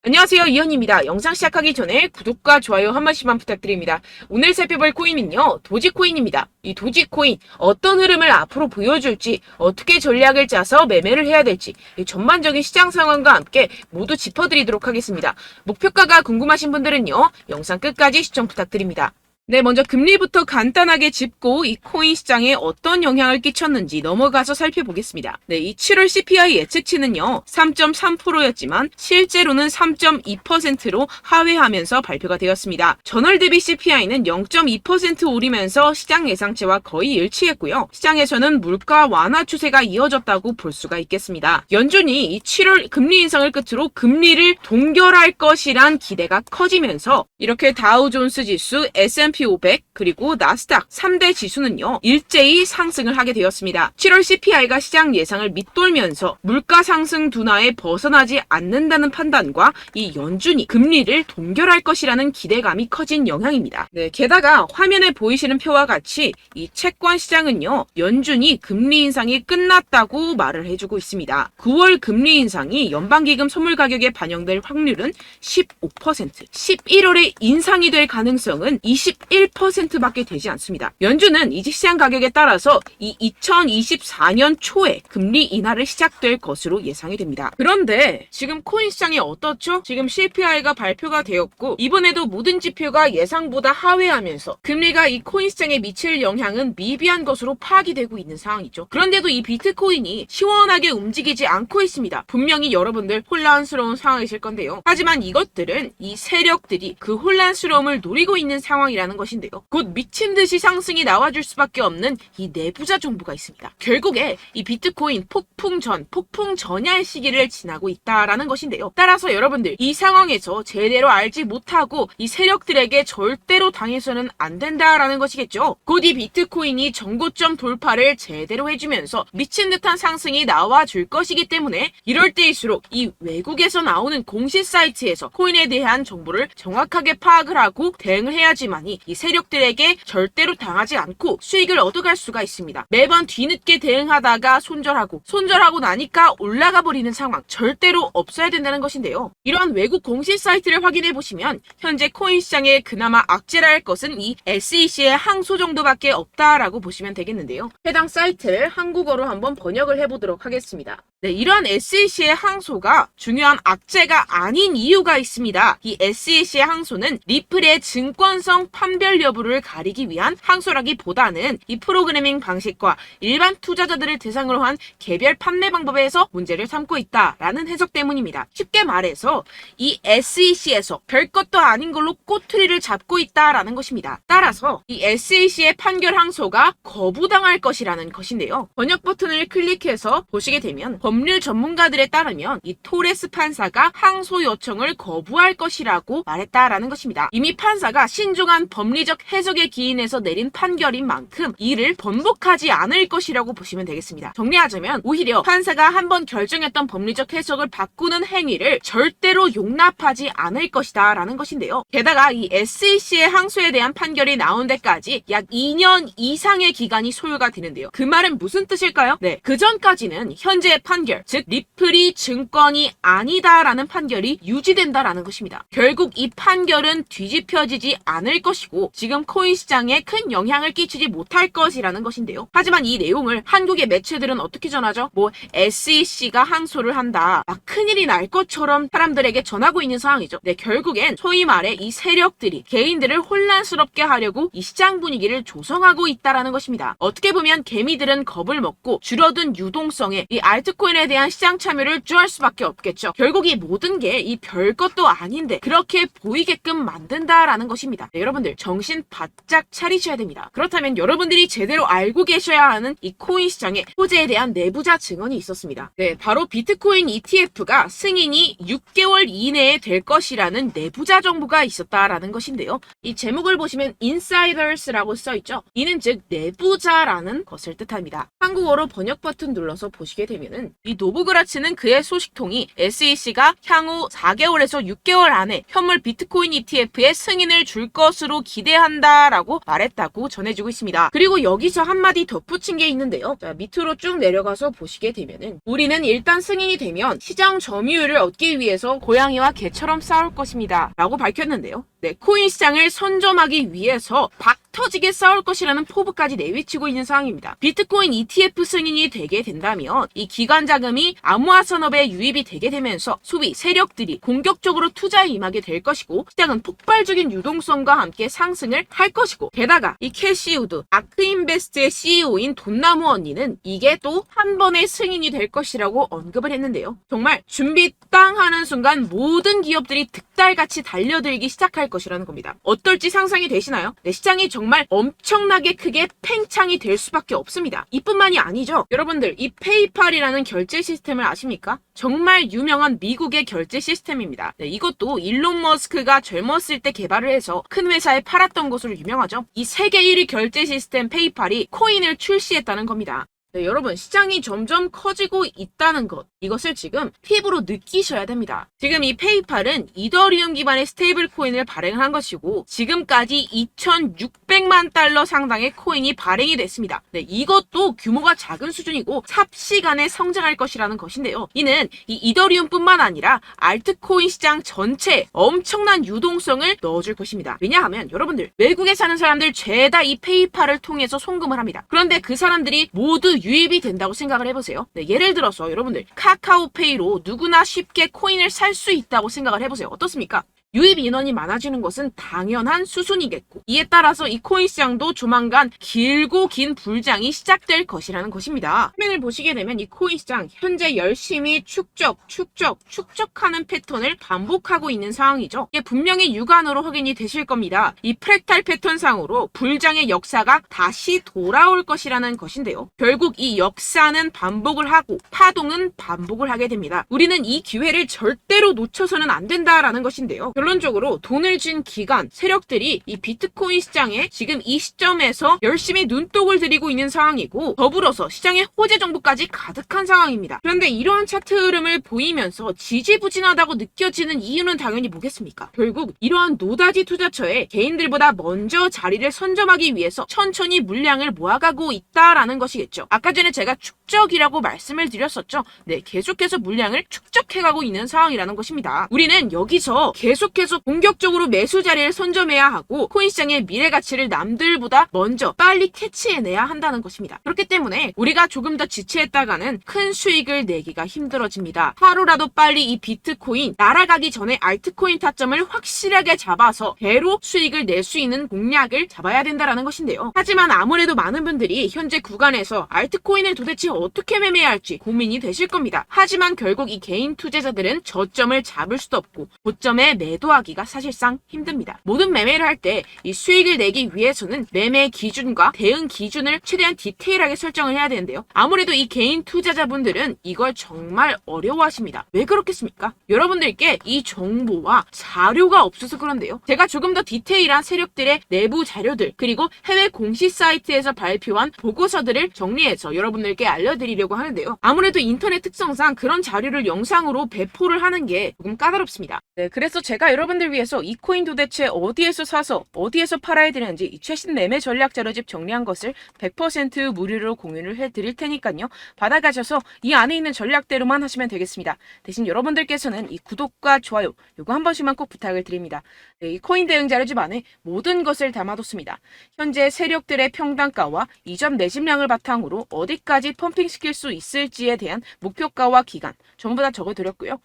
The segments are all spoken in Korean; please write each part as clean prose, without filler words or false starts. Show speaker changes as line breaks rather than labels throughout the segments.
안녕하세요, 이현입니다. 영상 시작하기 전에 구독과 좋아요 한 번씩만 부탁드립니다. 오늘 살펴볼 코인은요, 도지코인입니다. 이 도지코인 어떤 흐름을 앞으로 보여줄지, 어떻게 전략을 짜서 매매를 해야 될지 전반적인 시장 상황과 함께 모두 짚어드리도록 하겠습니다. 목표가가 궁금하신 분들은요, 영상 끝까지 시청 부탁드립니다. 네, 먼저 금리부터 간단하게 짚고 이 코인 시장에 어떤 영향을 끼쳤는지 넘어가서 살펴보겠습니다. 네, 이 7월 CPI 예측치는요, 3.3%였지만 실제로는 3.2%로 하회하면서 발표가 되었습니다. 전월 대비 CPI는 0.2% 오르면서 시장 예상치와 거의 일치했고요. 시장에서는 물가 완화 추세가 이어졌다고 볼 수가 있겠습니다. 연준이 이 7월 금리 인상을 끝으로 금리를 동결할 것이란 기대가 커지면서 이렇게 다우존스 지수, S&P 500 그리고 나스닥 3대 지수는요, 일제히 상승을 하게 되었습니다. 7월 CPI가 시장 예상을 밑돌면서 물가 상승 둔화에 벗어나지 않는다는 판단과 이 연준이 금리를 동결할 것이라는 기대감이 커진 영향입니다. 네, 게다가 화면에 보이시는 표와 같이 이 채권 시장은요, 연준이 금리 인상이 끝났다고 말을 해주고 있습니다. 9월 금리 인상이 연방기금 선물 가격에 반영될 확률은 15%, 11월에 인상이 될 가능성은 21%밖에 되지 않습니다. 연준은 이직 시장 가격에 따라서 이 2024년 초에 금리 인하를 시작될 것으로 예상이 됩니다. 그런데 지금 코인 시장이 어떻죠? 지금 CPI가 발표가 되었고 이번에도 모든 지표가 예상보다 하회하면서 금리가 이 코인 시장에 미칠 영향은 미비한 것으로 파악이 되고 있는 상황이죠. 그런데도 이 비트코인이 시원하게 움직이지 않고 있습니다. 분명히 여러분들 혼란스러운 상황이실 건데요. 하지만 이것들은 이 세력들이 그 혼란스러움을 노리고 있는 상황이라는 것인데요. 곧 미친 듯이 상승이 나와줄 수밖에 없는 이 내부자 정보가 있습니다. 결국에 이 비트코인 폭풍 전야의 시기를 지나고 있다라는 것인데요. 따라서 여러분들 이 상황에서 제대로 알지 못하고 이 세력들에게 절대로 당해서는 안 된다라는 것이겠죠. 곧 이 비트코인이 정고점 돌파를 제대로 해주면서 미친 듯한 상승이 나와줄 것이기 때문에 이럴 때일수록 이 외국에서 나오는 공시 사이트에서 코인에 대한 정보를 정확하게 파악을 하고 대응을 해야지만이 이 세력들에게 절대로 당하지 않고 수익을 얻어갈 수가 있습니다. 매번 뒤늦게 대응하다가 손절하고 나니까 올라가 버리는 상황 절대로 없어야 된다는 것인데요. 이러한 외국 공시 사이트를 확인해 보시면 현재 코인 시장에 그나마 악재라 할 것은 이 SEC의 항소 정도밖에 없다라고 보시면 되겠는데요. 해당 사이트를 한국어로 한번 번역을 해보도록 하겠습니다. 네, 이러한 SEC의 항소가 중요한 악재가 아닌 이유가 있습니다. 이 SEC의 항소는 리플의 증권성 판별 여부를 가리기 위한 항소라기보다는 이 프로그래밍 방식과 일반 투자자들을 대상으로 한 개별 판매 방법에서 문제를 삼고 있다라는 해석 때문입니다. 쉽게 말해서 이 SEC에서 별것도 아닌 걸로 꼬투리를 잡고 있다라는 것입니다. 따라서 이 SEC의 판결 항소가 거부당할 것이라는 것인데요. 번역 버튼을 클릭해서 보시게 되면 법률 전문가들에 따르면 이 토레스 판사가 항소 요청을 거부할 것이라고 말했다라는 것입니다. 이미 판사가 신중한 법리적 해석에 기인해서 내린 판결인 만큼 이를 번복하지 않을 것이라고 보시면 되겠습니다. 정리하자면 오히려 판사가 한번 결정했던 법리적 해석을 바꾸는 행위를 절대로 용납하지 않을 것이다 라는 것인데요. 게다가 이 SEC의 항소에 대한 판결이 나온 데까지 약 2년 이상의 기간이 소요가 되는데요. 그 말은 무슨 뜻일까요? 네, 그 전까지는 현재의 판결, 즉 리플이 증권이 아니다라는 판결이 유지된다라는 것입니다. 결국 이 판결은 뒤집혀지지 않을 것이고 지금 코인 시장에 큰 영향을 끼치지 못할 것이라는 것인데요. 하지만 이 내용을 한국의 매체들은 어떻게 전하죠? SEC가 항소를 한다. 막 큰일이 날 것처럼 사람들에게 전하고 있는 상황이죠. 네, 결국엔 소위 말해 이 세력들이 개인들을 혼란스럽게 하려고 이 시장 분위기를 조성하고 있다라는 것입니다. 어떻게 보면 개미들은 겁을 먹고 줄어든 유동성에 이 알트코인에 대한 시장 참여를 주할 수밖에 없겠죠. 결국 이 모든 게 이 별것도 아닌데 그렇게 보이게끔 만든다라는 것입니다. 네, 여러분들 정신 바짝 차리셔야 됩니다. 그렇다면 여러분들이 제대로 알고 계셔야 하는 이 코인 시장의 호재에 대한 내부자 증언이 있었습니다. 네, 바로 비트코인 ETF가 승인이 6개월 이내에 될 것이라는 내부자 정보가 있었다라는 것인데요. 이 제목을 보시면 insiders라고 써있죠. 이는 즉 내부자라는 것을 뜻합니다. 한국어로 번역 버튼 눌러서 보시게 되면은 이 노브그라츠는 그의 소식통이 SEC가 향후 4개월에서 6개월 안에 현물 비트코인 ETF에 승인을 줄 것으로 기대한다라고 말했다고 전해지고 있습니다. 그리고 여기서 한마디 덧붙인 게 있는데요. 자, 밑으로 쭉 내려가서 보시게 되면은 우리는 일단 승인이 되면 시장 점유율을 얻기 위해서 고양이와 개처럼 싸울 것입니다. 라고 밝혔는데요. 네, 코인 시장을 선점하기 위해서 터지게 싸울 것이라는 포부까지 내비치고 있는 상황입니다. 비트코인 ETF 승인이 되게 된다면 이 기관 자금이 암호화 산업에 유입이 되게 되면서 소비 세력들이 공격적으로 투자에 임하게 될 것이고 시장은 폭발적인 유동성과 함께 상승을 할 것이고 게다가 이 캐시 우드 아크인베스트의 CEO인 돈나무 언니는 이게 또 한 번의 승인이 될 것이라고 언급을 했는데요. 정말 준비 땅 하는 순간 모든 기업들이 득달같이 달려들기 시작할 것이라는 겁니다. 어떨지 상상이 되시나요? 네, 시장이 정말 엄청나게 크게 팽창이 될 수밖에 없습니다. 이뿐만이 아니죠. 여러분들 이 페이팔이라는 결제 시스템을 아십니까? 정말 유명한 미국의 결제 시스템입니다. 네, 이것도 일론 머스크가 젊었을 때 개발을 해서 큰 회사에 팔았던 것으로 유명하죠. 이 세계 1위 결제 시스템 페이팔이 코인을 출시했다는 겁니다. 네, 여러분 시장이 점점 커지고 있다는 것 이것을 지금 피부로 느끼셔야 됩니다. 지금 이 페이팔은 이더리움 기반의 스테이블 코인을 발행을 한 것이고 지금까지 2,600만 달러 상당의 코인이 발행이 됐습니다. 네, 이것도 규모가 작은 수준이고 삽시간에 성장할 것이라는 것인데요. 이는 이 이더리움뿐만 아니라 알트코인 시장 전체에 엄청난 유동성을 넣어줄 것입니다. 왜냐하면 여러분들 외국에 사는 사람들 죄다 이 페이팔을 통해서 송금을 합니다. 그런데 그 사람들이 모두 유입이 된다고 생각을 해보세요. 네, 예를 들어서 여러분들 카카오페이로 누구나 쉽게 코인을 살 수 있다고 생각을 해보세요. 어떻습니까? 유입 인원이 많아지는 것은 당연한 수순이겠고 이에 따라서 이 코인 시장도 조만간 길고 긴 불장이 시작될 것이라는 것입니다. 화면을 보시게 되면 이 코인 시장 현재 열심히 축적하는 패턴을 반복하고 있는 상황이죠. 이게 분명히 육안으로 확인이 되실 겁니다. 이 프랙탈 패턴상으로 불장의 역사가 다시 돌아올 것이라는 것인데요. 결국 이 역사는 반복을 하고 파동은 반복을 하게 됩니다. 우리는 이 기회를 절대로 놓쳐서는 안 된다라는 것인데요. 결론적으로 돈을 쥔 기관, 세력들이 이 비트코인 시장에 지금 이 시점에서 열심히 눈독을 들이고 있는 상황이고 더불어서 시장에 호재 정보까지 가득한 상황입니다. 그런데 이러한 차트 흐름을 보이면서 지지부진하다고 느껴지는 이유는 당연히 뭐겠습니까? 결국 이러한 노다지 투자처에 개인들보다 먼저 자리를 선점하기 위해서 천천히 물량을 모아가고 있다라는 것이겠죠. 아까 전에 제가 축적이라고 말씀을 드렸었죠. 네, 계속해서 물량을 축적해가고 있는 상황이라는 것입니다. 우리는 여기서 계속해서 공격적으로 매수 자리를 선점해야 하고 코인 시장의 미래 가치를 남들보다 먼저 빨리 캐치해내야 한다는 것입니다. 그렇기 때문에 우리가 조금 더 지체했다가는 큰 수익을 내기가 힘들어집니다. 하루라도 빨리 이 비트코인 날아가기 전에 알트코인 타점을 확실하게 잡아서 배로 수익을 낼 수 있는 공략을 잡아야 된다는 것인데요. 하지만 아무래도 많은 분들이 현재 구간에서 알트코인을 도대체 어떻게 매매해야 할지 고민이 되실 겁니다. 하지만 결국 이 개인 투자자들은 저점을 잡을 수도 없고 고점에 매도하기가 사실상 힘듭니다. 모든 매매를 할 때 이 수익을 내기 위해서는 매매 기준과 대응 기준을 최대한 디테일하게 설정을 해야 되는데요. 아무래도 이 개인 투자자분들은 이걸 정말 어려워하십니다. 왜 그렇겠습니까? 여러분들께 이 정보와 자료가 없어서 그런데요. 제가 조금 더 디테일한 세력들의 내부 자료들 그리고 해외 공시 사이트에서 발표한 보고서들을 정리해서 여러분들께 알려드리려고 하는데요. 아무래도 인터넷 특성상 그런 자료를 영상으로 배포를 하는 게 조금 까다롭습니다. 네, 그래서 제가 여러분들 위해서 이 코인 도대체 어디에서 사서 어디에서 팔아야 되는지 이 최신 매매 전략 자료집 정리한 것을 100% 무료로 공유를 해드릴 테니까요. 받아가셔서 이 안에 있는 전략대로만 하시면 되겠습니다. 대신 여러분들께서는 이 구독과 좋아요 요거 한 번씩만 꼭 부탁을 드립니다. 네, 이 코인 대응 자료집 안에 모든 것을 담아뒀습니다. 현재 세력들의 평단가와 이전 매집량을 바탕으로 어디까지 펌핑시킬 수 있을지에 대한 목표가와 기간 전부 다 적어드렸고요.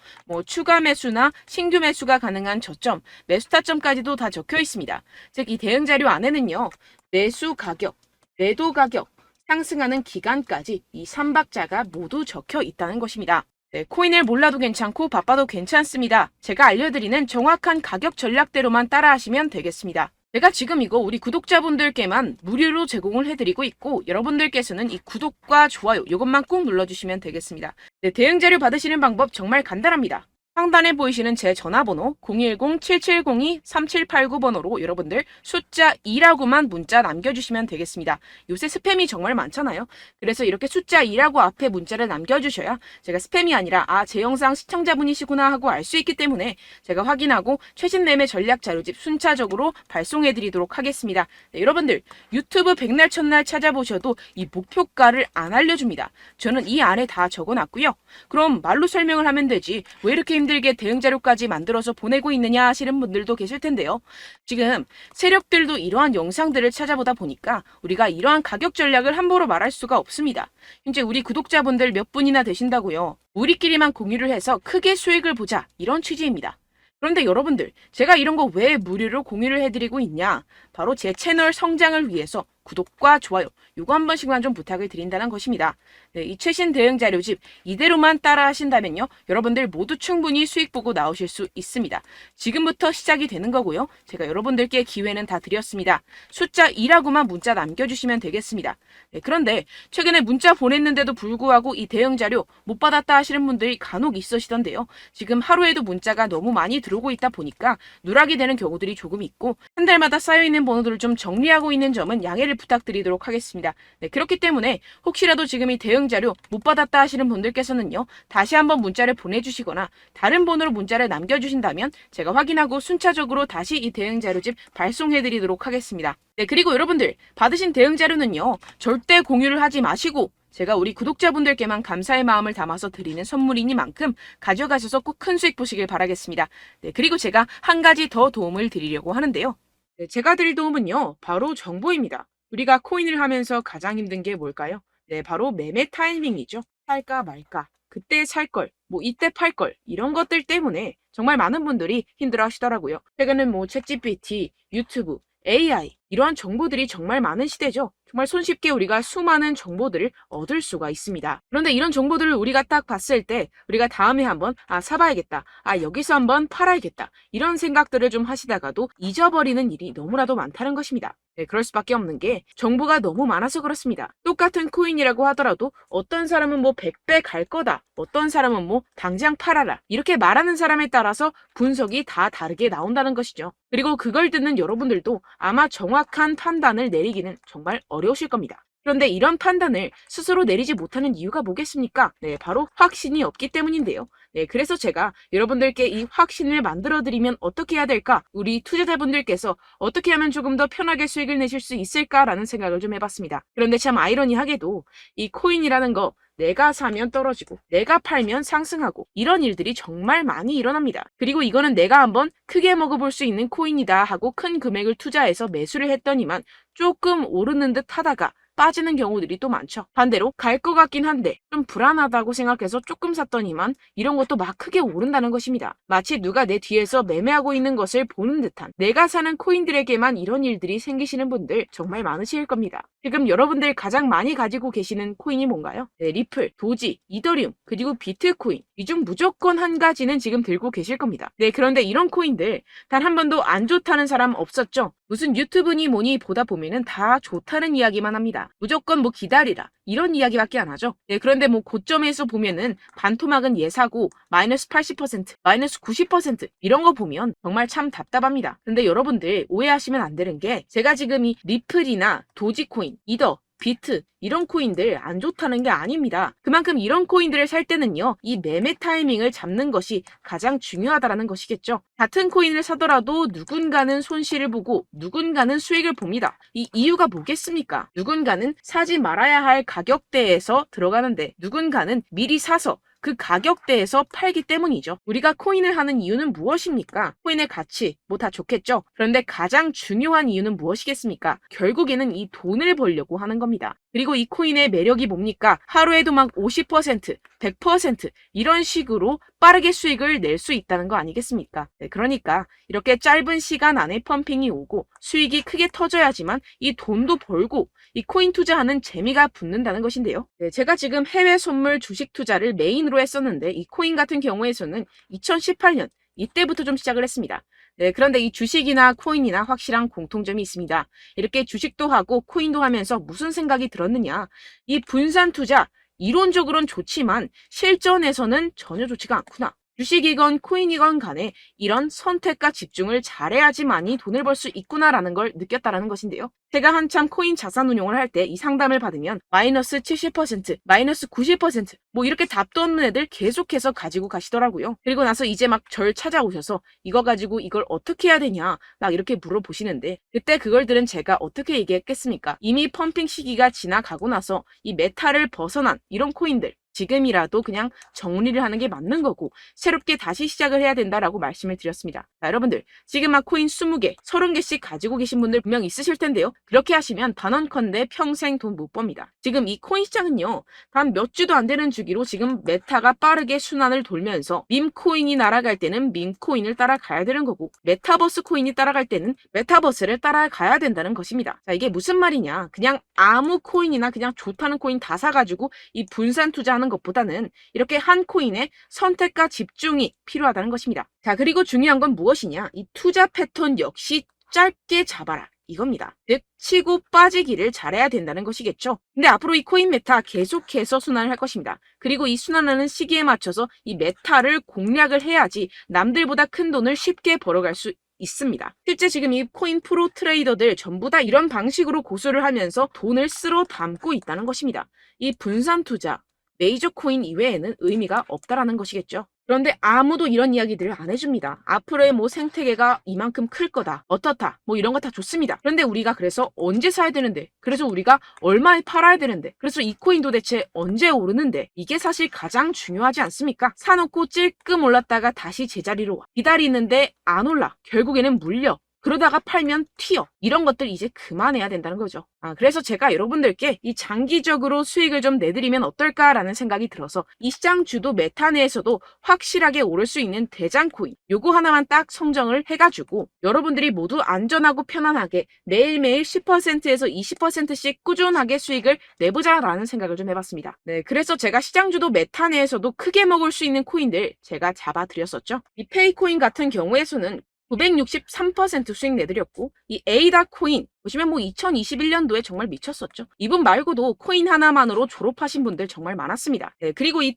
추가 매수나 신규 매수가 가능한 저점, 매수 타점까지도 다 적혀 있습니다. 즉 이 대응 자료 안에는요. 매수 가격, 매도 가격, 상승하는 기간까지 이 3박자가 모두 적혀 있다는 것입니다. 네, 코인을 몰라도 괜찮고 바빠도 괜찮습니다. 제가 알려드리는 정확한 가격 전략대로만 따라하시면 되겠습니다. 제가 지금 이거 우리 구독자분들께만 무료로 제공을 해드리고 있고 여러분들께서는 이 구독과 좋아요 이것만 꼭 눌러주시면 되겠습니다. 네, 대응 자료 받으시는 방법 정말 간단합니다. 상단에 보이시는 제 전화번호 010-7702-3789번호로 여러분들 숫자 2라고만 문자 남겨주시면 되겠습니다. 요새 스팸이 정말 많잖아요. 그래서 이렇게 숫자 2라고 앞에 문자를 남겨주셔야 제가 스팸이 아니라 제 영상 시청자분이시구나 하고 알 수 있기 때문에 제가 확인하고 최신 매매 전략 자료집 순차적으로 발송해드리도록 하겠습니다. 네, 여러분들 유튜브 백날 첫날 찾아보셔도 이 목표가를 안 알려줍니다. 저는 이 안에 다 적어놨고요. 그럼 말로 설명을 하면 되지 왜 이렇게 힘들게 대응 자료까지 만들어서 보내고 있느냐 하시는 분들도 계실 텐데요. 지금 세력들도 이러한 영상들을 찾아보다 보니까 우리가 이러한 가격 전략을 함부로 말할 수가 없습니다. 현재 우리 구독자분들 몇 분이나 되신다고요. 우리끼리만 공유를 해서 크게 수익을 보자 이런 취지입니다. 그런데 여러분들 제가 이런 거 왜 무료로 공유를 해드리고 있냐? 바로 제 채널 성장을 위해서 구독과 좋아요 이거 한 번씩만 좀 부탁을 드린다는 것입니다. 네, 이 최신 대응 자료집 이대로만 따라 하신다면요. 여러분들 모두 충분히 수익 보고 나오실 수 있습니다. 지금부터 시작이 되는 거고요. 제가 여러분들께 기회는 다 드렸습니다. 숫자 2라고만 문자 남겨주시면 되겠습니다. 네, 그런데 최근에 문자 보냈는데도 불구하고 이 대응 자료 못 받았다 하시는 분들이 간혹 있으시던데요. 지금 하루에도 문자가 너무 많이 들어오고 있다 보니까 누락이 되는 경우들이 조금 있고 한 달마다 쌓여있는 번호들을 좀 정리하고 있는 점은 양해를 부탁드리도록 하겠습니다. 네, 그렇기 때문에 혹시라도 지금 이 대응 자료 못 받았다 하시는 분들께서는요. 다시 한번 문자를 보내주시거나 다른 번호로 문자를 남겨주신다면 제가 확인하고 순차적으로 다시 이 대응 자료집 발송해드리도록 하겠습니다. 네, 그리고 여러분들 받으신 대응 자료는요. 절대 공유를 하지 마시고 제가 우리 구독자분들께만 감사의 마음을 담아서 드리는 선물이니만큼 가져가셔서 꼭 큰 수익 보시길 바라겠습니다. 네, 그리고 제가 한 가지 더 도움을 드리려고 하는데요. 네, 제가 드릴 도움은요. 바로 정보입니다. 우리가 코인을 하면서 가장 힘든 게 뭘까요? 네, 바로 매매 타이밍이죠. 살까 말까, 그때 살 걸, 이때 팔 걸, 이런 것들 때문에 정말 많은 분들이 힘들어 하시더라고요. 최근은 챗GPT, 유튜브, AI, 이러한 정보들이 정말 많은 시대죠. 정말 손쉽게 우리가 수많은 정보들을 얻을 수가 있습니다. 그런데 이런 정보들을 우리가 딱 봤을 때 우리가 다음에 한번 사봐야겠다. 여기서 한번 팔아야겠다. 이런 생각들을 좀 하시다가도 잊어버리는 일이 너무나도 많다는 것입니다. 네, 그럴 수밖에 없는 게 정보가 너무 많아서 그렇습니다. 똑같은 코인이라고 하더라도 어떤 사람은 100배 갈 거다. 어떤 사람은 당장 팔아라. 이렇게 말하는 사람에 따라서 분석이 다 다르게 나온다는 것이죠. 그리고 그걸 듣는 여러분들도 아마 정확한 판단을 내리기는 정말 어려우실 겁니다. 그런데 이런 판단을 스스로 내리지 못하는 이유가 뭐겠습니까? 네, 바로 확신이 없기 때문인데요. 네, 그래서 제가 여러분들께 이 확신을 만들어드리면 어떻게 해야 될까? 우리 투자자분들께서 어떻게 하면 조금 더 편하게 수익을 내실 수 있을까라는 생각을 좀 해봤습니다. 그런데 참 아이러니하게도 이 코인이라는 거 내가 사면 떨어지고 내가 팔면 상승하고 이런 일들이 정말 많이 일어납니다. 그리고 이거는 내가 한번 크게 먹어볼 수 있는 코인이다 하고 큰 금액을 투자해서 매수를 했더니만 조금 오르는 듯 하다가 빠지는 경우들이 또 많죠. 반대로 갈 것 같긴 한데 좀 불안하다고 생각해서 조금 샀더니만 이런 것도 막 크게 오른다는 것입니다. 마치 누가 내 뒤에서 매매하고 있는 것을 보는 듯한 내가 사는 코인들에게만 이런 일들이 생기시는 분들 정말 많으실 겁니다. 지금 여러분들 가장 많이 가지고 계시는 코인이 뭔가요? 네, 리플, 도지, 이더리움, 그리고 비트코인. 이 중 무조건 한 가지는 지금 들고 계실 겁니다. 네, 그런데 이런 코인들 단 한 번도 안 좋다는 사람 없었죠? 무슨 유튜브니 뭐니 보다 보면은 다 좋다는 이야기만 합니다. 무조건 기다리라. 이런 이야기밖에 안 하죠. 네, 그런데 고점에서 보면은 반토막은 예사고 마이너스 80%, 마이너스 90% 이런 거 보면 정말 참 답답합니다. 근데 여러분들 오해하시면 안 되는 게 제가 지금 이 리플이나 도지코인, 이더, 비트 이런 코인들 안 좋다는 게 아닙니다. 그만큼 이런 코인들을 살 때는요. 이 매매 타이밍을 잡는 것이 가장 중요하다는 것이겠죠. 같은 코인을 사더라도 누군가는 손실을 보고 누군가는 수익을 봅니다. 이 이유가 뭐겠습니까? 누군가는 사지 말아야 할 가격대에서 들어가는데 누군가는 미리 사서 그 가격대에서 팔기 때문이죠. 우리가 코인을 하는 이유는 무엇입니까? 코인의 가치, 다 좋겠죠? 그런데 가장 중요한 이유는 무엇이겠습니까? 결국에는 이 돈을 벌려고 하는 겁니다. 그리고 이 코인의 매력이 뭡니까? 하루에도 50%, 100% 이런 식으로 빠르게 수익을 낼 수 있다는 거 아니겠습니까? 네, 그러니까 이렇게 짧은 시간 안에 펌핑이 오고 수익이 크게 터져야지만 이 돈도 벌고 이 코인 투자하는 재미가 붙는다는 것인데요. 네, 제가 지금 해외 선물 주식 투자를 메인으로 했었는데 이 코인 같은 경우에서는 2018년 이때부터 좀 시작을 했습니다. 네, 그런데 이 주식이나 코인이나 확실한 공통점이 있습니다. 이렇게 주식도 하고 코인도 하면서 무슨 생각이 들었느냐? 이 분산 투자 이론적으로는 좋지만 실전에서는 전혀 좋지가 않구나. 주식이건 코인이건 간에 이런 선택과 집중을 잘해야지만이 돈을 벌 수 있구나라는 걸 느꼈다라는 것인데요. 제가 한참 코인 자산 운용을 할 때 이 상담을 받으면 마이너스 70%, 마이너스 90%, 뭐 이렇게 답도 없는 애들 계속해서 가지고 가시더라고요. 그리고 나서 이제 막 절 찾아오셔서 이거 가지고 이걸 어떻게 해야 되냐 막 이렇게 물어보시는데, 그때 그걸 들은 제가 어떻게 얘기했겠습니까? 이미 펌핑 시기가 지나가고 나서 이 메타를 벗어난 이런 코인들, 지금이라도 그냥 정리를 하는 게 맞는 거고 새롭게 다시 시작을 해야 된다라고 말씀을 드렸습니다. 자, 여러분들 지금 막 코인 20개, 30개씩 가지고 계신 분들 분명 있으실 텐데요. 그렇게 하시면 단언컨대 평생 돈 못 법니다. 지금 이 코인 시장은요, 단 몇 주도 안 되는 주기로 지금 메타가 빠르게 순환을 돌면서 밈코인이 날아갈 때는 밈코인을 따라가야 되는 거고, 메타버스 코인이 따라갈 때는 메타버스를 따라가야 된다는 것입니다. 자, 이게 무슨 말이냐, 그냥 아무 코인이나 그냥 좋다는 코인 다 사가지고 이 분산 투자하는 것보다는 이렇게 한 코인에 선택과 집중이 필요하다는 것입니다. 자, 그리고 중요한 건 무엇이냐, 이 투자 패턴 역시 짧게 잡아라 이겁니다. 즉 치고 빠지기를 잘해야 된다는 것이겠죠. 근데 앞으로 이 코인 메타 계속해서 순환을 할 것입니다. 그리고 이 순환하는 시기에 맞춰서 이 메타를 공략을 해야지 남들보다 큰 돈을 쉽게 벌어갈 수 있습니다. 실제 지금 이 코인 프로 트레이더들 전부 다 이런 방식으로 고수를 하면서 돈을 쓸어 담고 있다는 것입니다. 이 분산 투자, 메이저 코인 이외에는 의미가 없다라는 것이겠죠. 그런데 아무도 이런 이야기들을 안 해줍니다. 앞으로의 뭐 생태계가 이만큼 클 거다, 어떻다, 뭐 이런 거 다 좋습니다. 그런데 우리가 그래서 언제 사야 되는데, 그래서 우리가 얼마에 팔아야 되는데, 그래서 이 코인 도대체 언제 오르는데, 이게 사실 가장 중요하지 않습니까? 사놓고 찔끔 올랐다가 다시 제자리로 와. 기다리는데 안 올라. 결국에는 물려. 그러다가 팔면 튀어. 이런 것들 이제 그만해야 된다는 거죠. 그래서 제가 여러분들께 이 장기적으로 수익을 좀 내드리면 어떨까라는 생각이 들어서 이 시장 주도 메타 내에서도 확실하게 오를 수 있는 대장 코인, 요거 하나만 딱 선정을 해가지고 여러분들이 모두 안전하고 편안하게 매일매일 10%에서 20%씩 꾸준하게 수익을 내보자라는 생각을 좀 해봤습니다. 네, 그래서 제가 시장 주도 메타 내에서도 크게 먹을 수 있는 코인들 제가 잡아드렸었죠. 이 페이코인 같은 경우에서는 963% 수익 내드렸고, 이 에이다 코인 보시면 뭐 2021년도에 정말 미쳤었죠. 이분 말고도 코인 하나만으로 졸업하신 분들 정말 많았습니다. 네, 그리고 이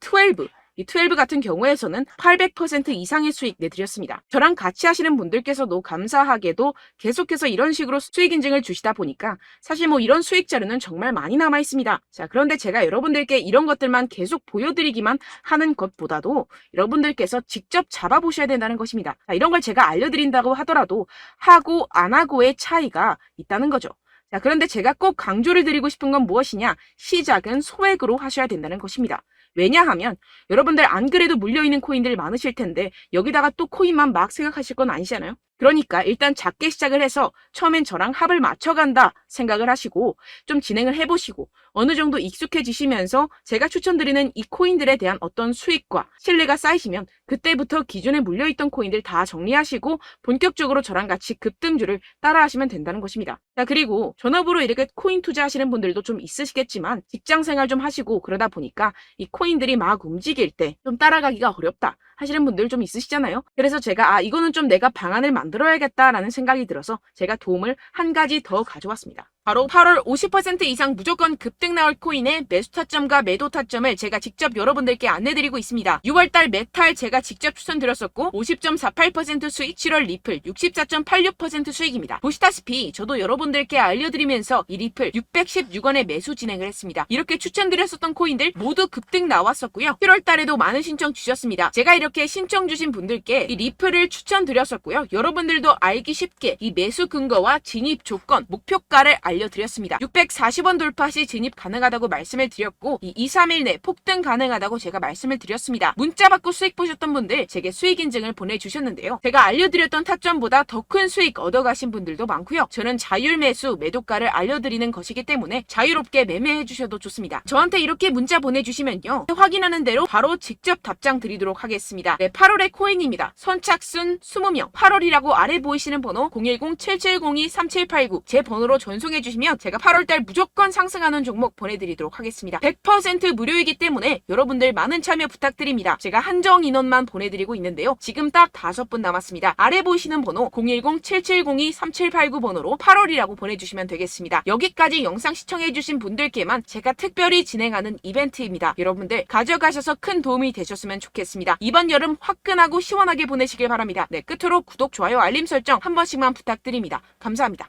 12 같은 경우에서는 800% 이상의 수익 내드렸습니다. 저랑 같이 하시는 분들께서도 감사하게도 계속해서 이런 식으로 수익 인증을 주시다 보니까 사실 뭐 이런 수익 자료는 정말 많이 남아 있습니다. 자, 그런데 제가 여러분들께 이런 것들만 계속 보여드리기만 하는 것보다도 여러분들께서 직접 잡아보셔야 된다는 것입니다. 자, 이런 걸 제가 알려드린다고 하더라도 하고 안 하고의 차이가 있다는 거죠. 자, 그런데 제가 꼭 강조를 드리고 싶은 건 무엇이냐? 시작은 소액으로 하셔야 된다는 것입니다. 왜냐하면 여러분들 안 그래도 물려있는 코인들 많으실 텐데 여기다가 또 코인만 막 생각하실 건 아니잖아요. 그러니까 일단 작게 시작을 해서 처음엔 저랑 합을 맞춰간다 생각을 하시고 좀 진행을 해보시고 어느 정도 익숙해지시면서 제가 추천드리는 이 코인들에 대한 어떤 수익과 신뢰가 쌓이시면 그때부터 기존에 물려있던 코인들 다 정리하시고 본격적으로 저랑 같이 급등주를 따라하시면 된다는 것입니다. 자, 그리고 전업으로 이렇게 코인 투자하시는 분들도 좀 있으시겠지만 직장생활 좀 하시고 그러다 보니까 이 코인들이 막 움직일 때 좀 따라가기가 어렵다 하시는 분들 좀 있으시잖아요. 그래서 제가 이거는 좀 내가 방안을 만들어야겠다라는 생각이 들어서 제가 도움을 한 가지 더 가져왔습니다. 바로 8월 50% 이상 무조건 급등 나올 코인의 매수 타점과 매도 타점을 제가 직접 여러분들께 안내드리고 있습니다. 6월달 메탈 제가 직접 추천드렸었고 50.48% 수익, 7월 리플 64.86% 수익입니다. 보시다시피 저도 여러분들께 알려드리면서 이 리플 616원에 매수 진행을 했습니다. 이렇게 추천드렸었던 코인들 모두 급등 나왔었고요. 7월달에도 많은 신청 주셨습니다. 제가 이렇게 신청 주신 분들께 이 리플을 추천드렸었고요. 여러분들도 알기 쉽게 이 매수 근거와 진입 조건, 목표가를 알려드렸습니다. 640원 돌파 시 진입 가능하다고 말씀을 드렸고 이 2, 3일 내 폭등 가능하다고 제가 말씀을 드렸습니다. 문자 받고 수익 보셨던 분들 제게 수익 인증을 보내주셨는데요. 제가 알려드렸던 타점보다 더 큰 수익 얻어가신 분들도 많고요. 저는 자율 매수 매도가를 알려드리는 것이기 때문에 자유롭게 매매해 주셔도 좋습니다. 저한테 이렇게 문자 보내주시면요. 확인하는 대로 바로 직접 답장 드리도록 하겠습니다. 네, 8월의 코인입니다. 선착순 20명 8월이라고 아래 보이시는 번호 010-7702-3789 제 번호로 전송해 시청해주시면 제가 8월달 무조건 상승하는 종목 보내드리도록 하겠습니다. 100% 무료이기 때문에 여러분들 많은 참여 부탁드립니다. 제가 한정 인원만 보내드리고 있는데요. 지금 딱 5분 남았습니다. 아래 보이시는 번호 010-7702-3789 번호로 8월이라고 보내주시면 되겠습니다. 여기까지 영상 시청해주신 분들께만 제가 특별히 진행하는 이벤트입니다. 여러분들 가져가셔서 큰 도움이 되셨으면 좋겠습니다. 이번 여름 화끈하고 시원하게 보내시길 바랍니다. 네, 끝으로 구독, 좋아요, 알림 설정 한 번씩만 부탁드립니다. 감사합니다.